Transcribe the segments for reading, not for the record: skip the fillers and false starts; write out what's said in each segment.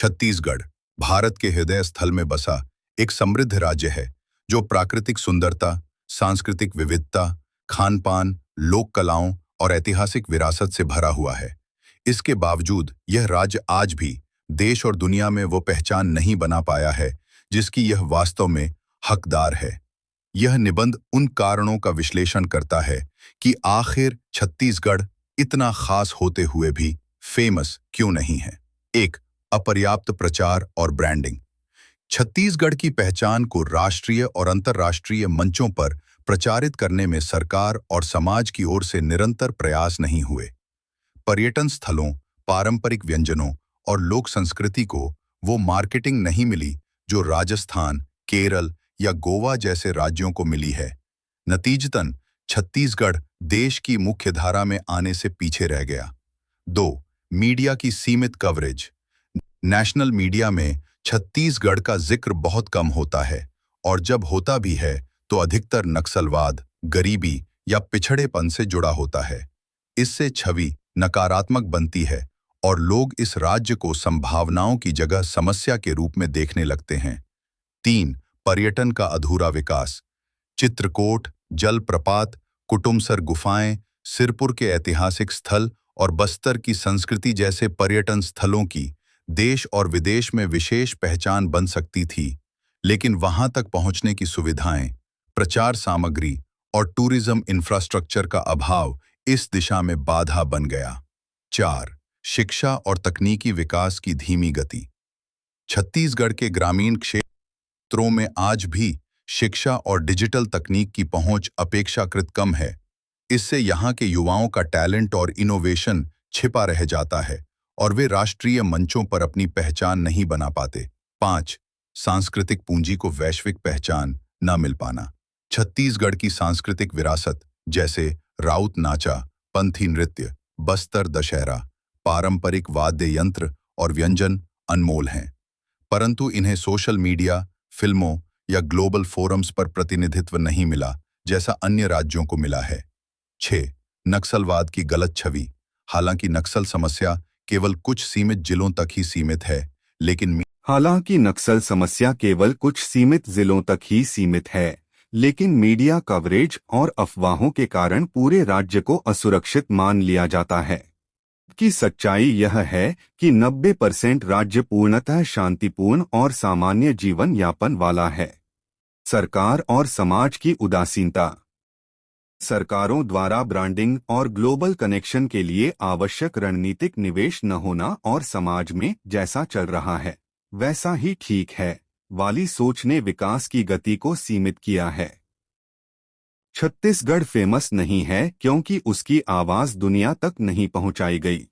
छत्तीसगढ़ भारत के हृदय स्थल में बसा एक समृद्ध राज्य है जो प्राकृतिक सुंदरता, सांस्कृतिक विविधता, खान-पान, लोक कलाओं और ऐतिहासिक विरासत से भरा हुआ है। इसके बावजूद यह राज्य आज भी देश और दुनिया में वो पहचान नहीं बना पाया है जिसकी यह वास्तव में हकदार है। यह निबंध उन कारणों का विश्लेषण करता है कि आखिर छत्तीसगढ़ इतना खास होते हुए भी फेमस क्यों नहीं है। एक, अपर्याप्त प्रचार और ब्रांडिंग। छत्तीसगढ़ की पहचान को राष्ट्रीय और अंतर्राष्ट्रीय मंचों पर प्रचारित करने में सरकार और समाज की ओर से निरंतर प्रयास नहीं हुए। पर्यटन स्थलों, पारंपरिक व्यंजनों और लोक संस्कृति को वो मार्केटिंग नहीं मिली जो राजस्थान, केरल या गोवा जैसे राज्यों को मिली है। नतीजतन छत्तीसगढ़ देश की मुख्यधारा में आने से पीछे रह गया। 2, मीडिया की सीमित कवरेज। नेशनल मीडिया में छत्तीसगढ़ का जिक्र बहुत कम होता है और जब होता भी है तो अधिकतर नक्सलवाद, गरीबी या पिछड़ेपन से जुड़ा होता है। इससे छवि नकारात्मक बनती है और लोग इस राज्य को संभावनाओं की जगह समस्या के रूप में देखने लगते हैं। 3, पर्यटन का अधूरा विकास। चित्रकोट, जलप्रपात, कुटुमसर गुफाएं, सिरपुर के ऐतिहासिक स्थल और बस्तर की संस्कृति जैसे पर्यटन स्थलों की देश और विदेश में विशेष पहचान बन सकती थी, लेकिन वहां तक पहुंचने की सुविधाएं, प्रचार सामग्री और टूरिज्म इंफ्रास्ट्रक्चर का अभाव इस दिशा में बाधा बन गया। 4, शिक्षा और तकनीकी विकास की धीमी गति। छत्तीसगढ़ के ग्रामीण क्षेत्रों में आज भी शिक्षा और डिजिटल तकनीक की पहुंच अपेक्षाकृत कम है। इससे यहाँ के युवाओं का टैलेंट और इनोवेशन छिपा रह जाता है और वे राष्ट्रीय मंचों पर अपनी पहचान नहीं बना पाते। 5, सांस्कृतिक पूंजी को वैश्विक पहचान न मिल पाना। छत्तीसगढ़ की सांस्कृतिक विरासत जैसे राउत नाचा, पंथी नृत्य, बस्तर दशहरा, पारंपरिक वाद्य यंत्र और व्यंजन अनमोल हैं, परंतु इन्हें सोशल मीडिया, फिल्मों या ग्लोबल फोरम्स पर प्रतिनिधित्व नहीं मिला जैसा अन्य राज्यों को मिला है। 6, नक्सलवाद की गलत छवि। हालांकि नक्सल समस्या केवल कुछ सीमित जिलों तक ही सीमित है, लेकिन मीडिया कवरेज और अफवाहों के कारण पूरे राज्य को असुरक्षित मान लिया जाता है। की सच्चाई यह है कि 90% राज्य पूर्णतः शांतिपूर्ण और सामान्य जीवन यापन वाला है। सरकार और समाज की उदासीनता। सरकारों द्वारा ब्रांडिंग और ग्लोबल कनेक्शन के लिए आवश्यक रणनीतिक निवेश न होना और समाज में जैसा चल रहा है वैसा ही ठीक है वाली सोच ने विकास की गति को सीमित किया है। छत्तीसगढ़ फेमस नहीं है क्योंकि उसकी आवाज दुनिया तक नहीं पहुंचाई गई,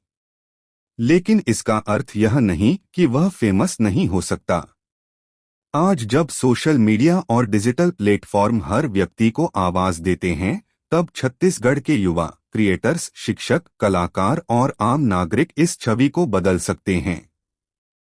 लेकिन इसका अर्थ यह नहीं कि वह फेमस नहीं हो सकता। आज जब सोशल मीडिया और डिजिटल प्लेटफॉर्म हर व्यक्ति को आवाज देते हैं, तब छत्तीसगढ़ के युवा, क्रिएटर्स, शिक्षक, कलाकार और आम नागरिक इस छवि को बदल सकते हैं।